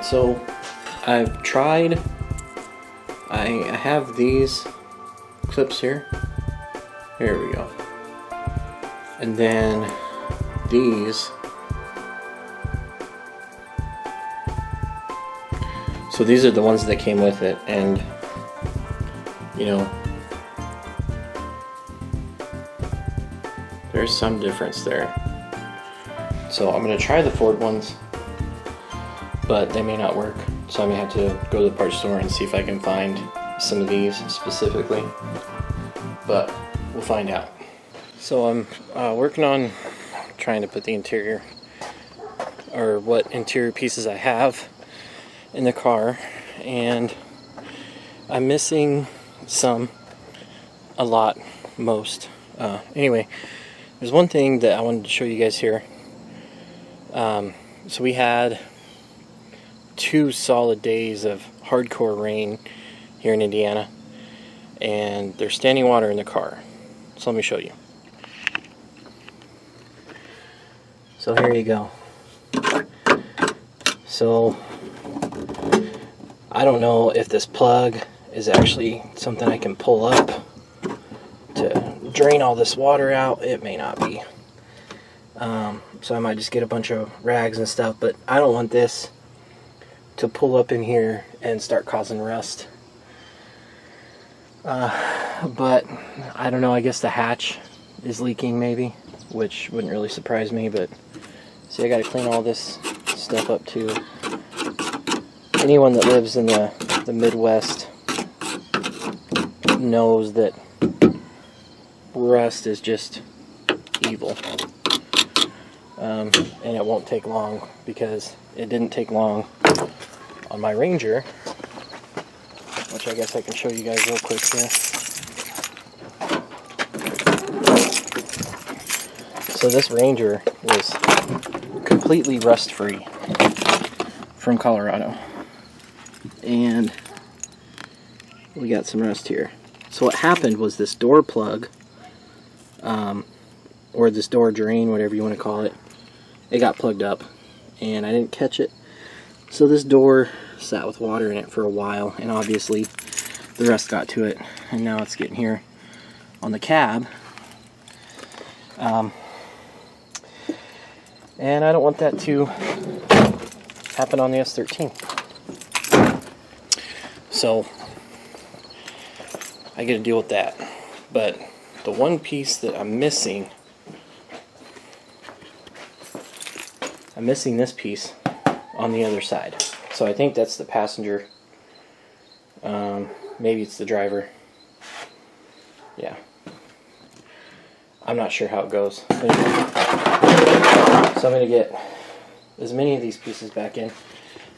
so I've tried, I have these clips here. Here we go. And then these. So these are the ones that came with it, and you know, there's some difference there. So I'm gonna try the Ford ones, but they may not work. So I may have to go to the parts store and see if I can find some of these specifically, but we'll find out. So I'm working on trying to put the interior, or what interior pieces I have in the car, and I'm missing some, a lot, most. Anyway, there's one thing that I wanted to show you guys here. So we had 2 solid days of hardcore rain here in Indiana, and there's standing water in the car. So let me show you. So here you go. So I don't know if this plug is actually something I can pull up to drain all this water out. It may not be. So I might just get a bunch of rags and stuff, but I don't want this to pull up in here and start causing rust. But I don't know, I guess the hatch is leaking maybe, which wouldn't really surprise me, but see, I gotta clean all this stuff up too. Anyone that lives in the Midwest knows that rust is just evil. And it won't take long, because it didn't take long on my Ranger, which I guess I can show you guys real quick here. So this Ranger was completely rust-free from Colorado, and we got some rust here. So what happened was this door plug, or this door drain, whatever you want to call it, it got plugged up, and I didn't catch it. So this door sat with water in it for a while, and obviously the rust got to it, and now it's getting here on the cab. And I don't want that to happen on the S13. So I get to deal with that. But the one piece that I'm missing this piece on the other side. So I think that's the passenger. Maybe it's the driver. Yeah. I'm not sure how it goes. But anyway. So I'm going to get as many of these pieces back in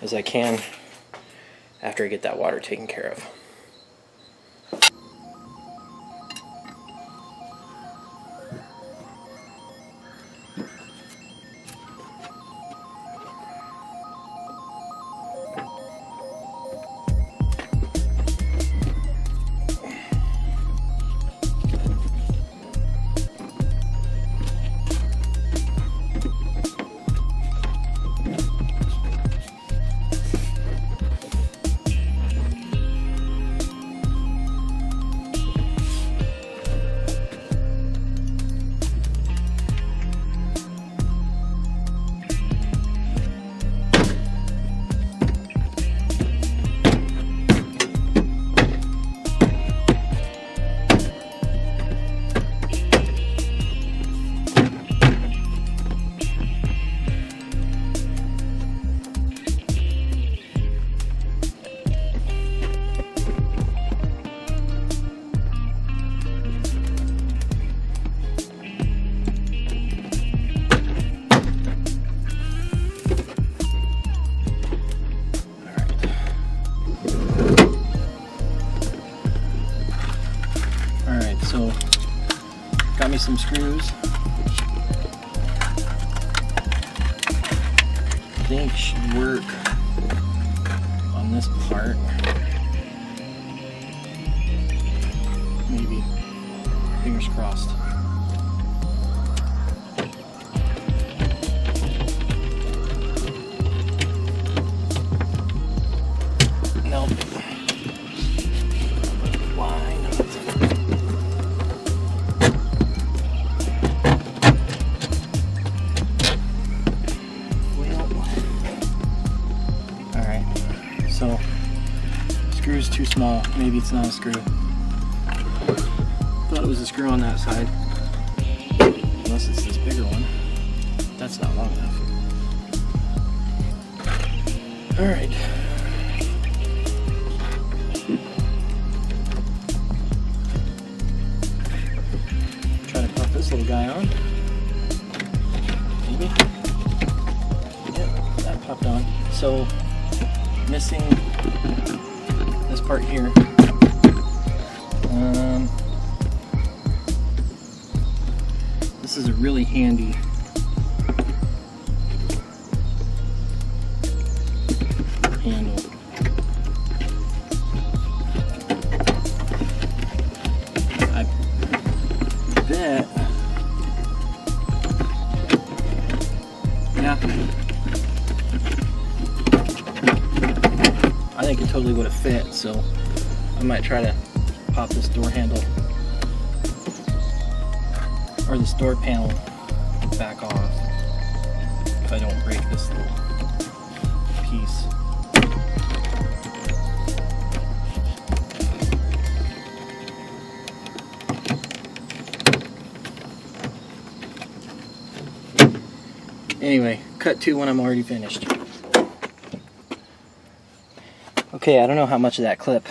as I can after I get that water taken care of. So, got me some screws. I think should work on this part. Maybe. Fingers crossed. maybe it's not a screw. Thought it was a screw on that side. Unless it's this bigger one. That's not long enough. Alright. Try to pop this little guy on. Maybe. Yep, that popped on. So, missing this part here. This is a really handy handle. I bet, yeah, I think it totally would have fit, so I might try to pop this door handle or this door panel back off if I don't break this little piece. Anyway, cut to when I'm already finished. Okay, I don't know how much of that clip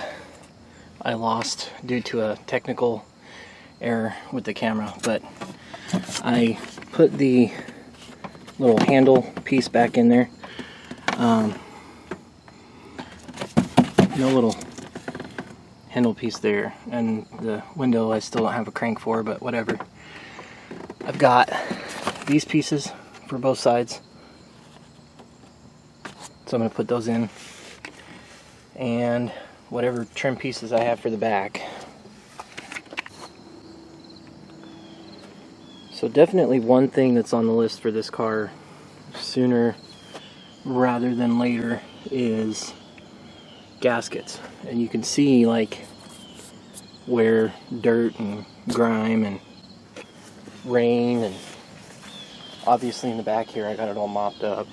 I lost due to a technical error with the camera, but I put the little handle piece back in there. No little handle piece there, and the window I still don't have a crank for, but whatever. I've got these pieces for both sides, so I'm going to put those in, and whatever trim pieces I have for the back. So definitely one thing that's on the list for this car sooner rather than later is gaskets. And you can see like where dirt and grime and rain, and obviously in the back here I got it all mopped up,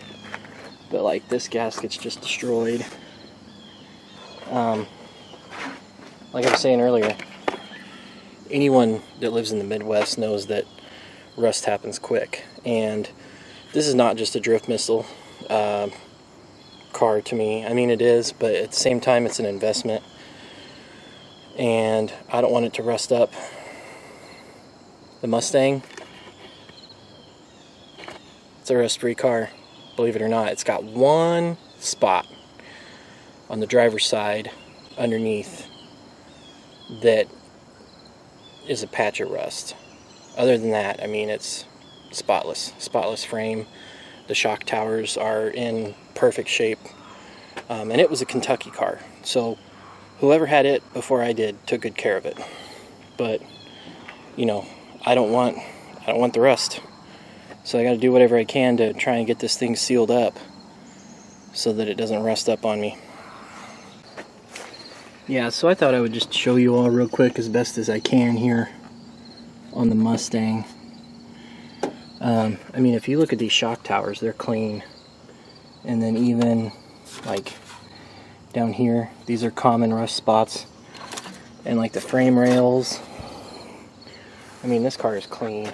but like this gasket's just destroyed. Like I was saying earlier, anyone that lives in the Midwest knows that rust happens quick, and this is not just a drift missile car to me. I mean, it is, but at the same time it's an investment, and I don't want it to rust up. The Mustang, it's a rust-free car, believe it or not. It's got one spot on the driver's side underneath that is a patch of rust. Other than that, I mean, it's spotless frame. The shock towers are in perfect shape, and it was a Kentucky car, so whoever had it before I did took good care of it. But you know, I don't want the rust, so I got to do whatever I can to try and get this thing sealed up so that it doesn't rust up on me. Yeah, so I thought I would just show you all real quick as best as I can here on the Mustang. I mean, if you look at these shock towers, they're clean. And then even like down here, these are common rust spots. And like the frame rails, I mean, this car is clean.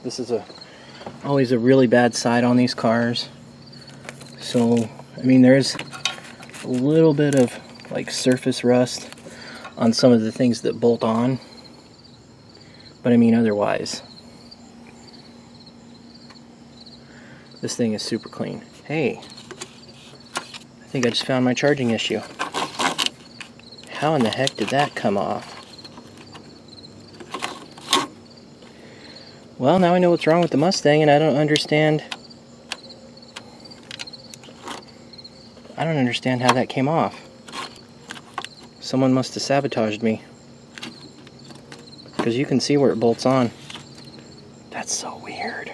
This is always a really bad side on these cars. So, I mean, there's a little bit of like surface rust on some of the things that bolt on, but I mean, otherwise this thing is super clean. Hey, I think I just found my charging issue. How in the heck did that come off? Well, now I know what's wrong with the Mustang, and I don't understand how that came off. Someone must have sabotaged me, because you can see where it bolts on. That's so weird.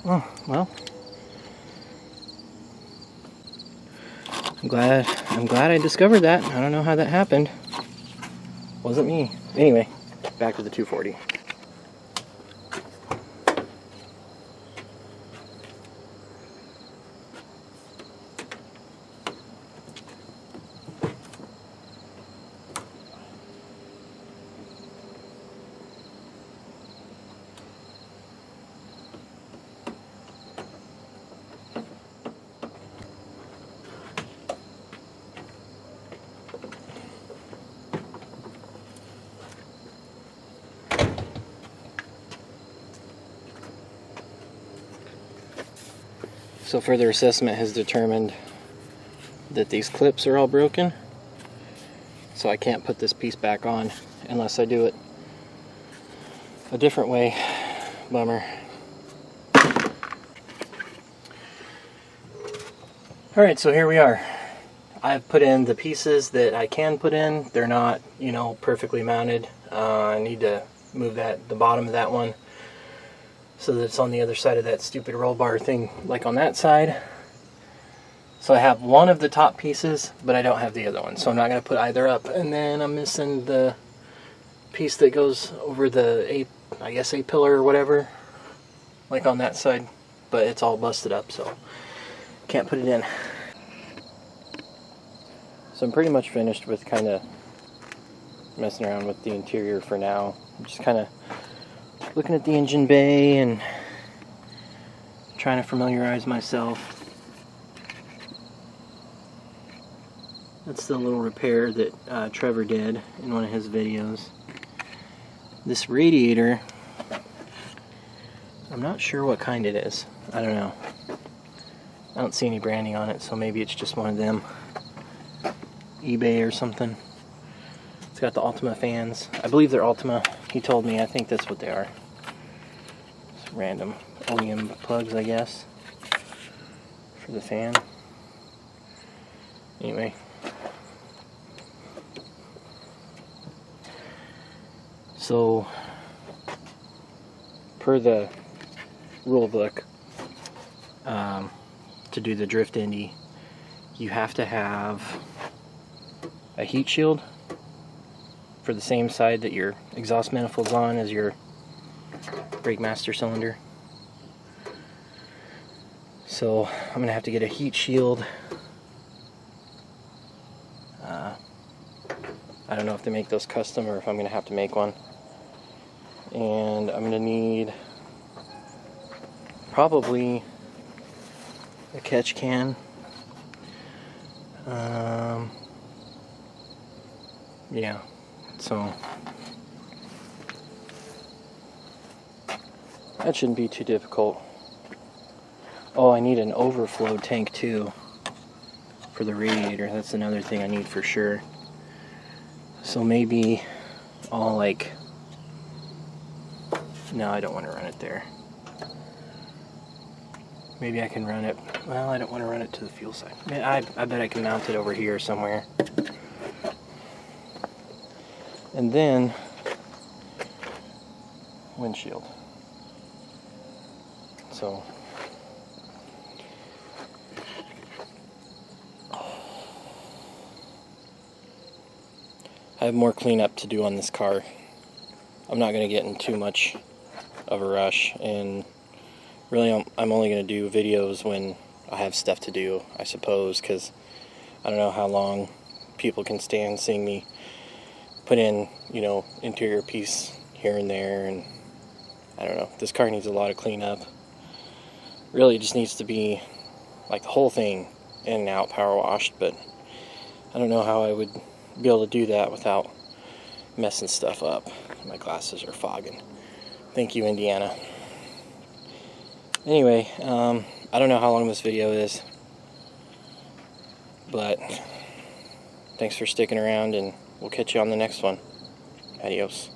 Oh, well, I'm glad I discovered that. I don't know how that happened. Wasn't me. Anyway, back to the 240. So further assessment has determined that these clips are all broken, so I can't put this piece back on unless I do it a different way. Bummer. Alright, so here we are. I've put in the pieces that I can put in. They're not, you know, perfectly mounted. I need to move the bottom of that one so that it's on the other side of that stupid roll bar thing, like on that side. So I have one of the top pieces, but I don't have the other one, so I'm not going to put either up. And then I'm missing the piece that goes over the I guess A-pillar or whatever, like on that side, but it's all busted up, so can't put it in. So I'm pretty much finished with kind of messing around with the interior for now. I'm just kind of looking at the engine bay and trying to familiarize myself. That's the little repair that Trevor did in one of his videos. This radiator, I'm not sure what kind it is. I don't know. I don't see any branding on it, so maybe it's just one of them. eBay or something. It's got the Ultima fans. I believe they're Ultima. He told me. I think that's what they are. Just random OEM plugs, I guess, for the fan. Anyway. So, per the rule book, to do the drift Indy, you have to have a heat shield for the same side that your exhaust manifold's on as your brake master cylinder. So I'm going to have to get a heat shield. I don't know if they make those custom or if I'm going to have to make one. And I'm going to need probably a catch can. Yeah, so that shouldn't be too difficult. Oh, I need an overflow tank too for the radiator. That's another thing I need for sure. So maybe I'll no, I don't want to run it there. Maybe I can run it, well, I don't want to run it to the fuel side. I bet I can mount it over here somewhere. And then, windshield. So, I have more cleanup to do on this car. I'm not going to get in too much of a rush, and really I'm only going to do videos when I have stuff to do, I suppose, because I don't know how long people can stand seeing me put in, you know, interior piece here and there, and I don't know. This car needs a lot of cleanup. Really just needs to be, like, the whole thing in and out power washed, but I don't know how I would be able to do that without messing stuff up. My glasses are fogging. Thank you, Indiana. Anyway, I don't know how long this video is, but thanks for sticking around, and we'll catch you on the next one. Adios.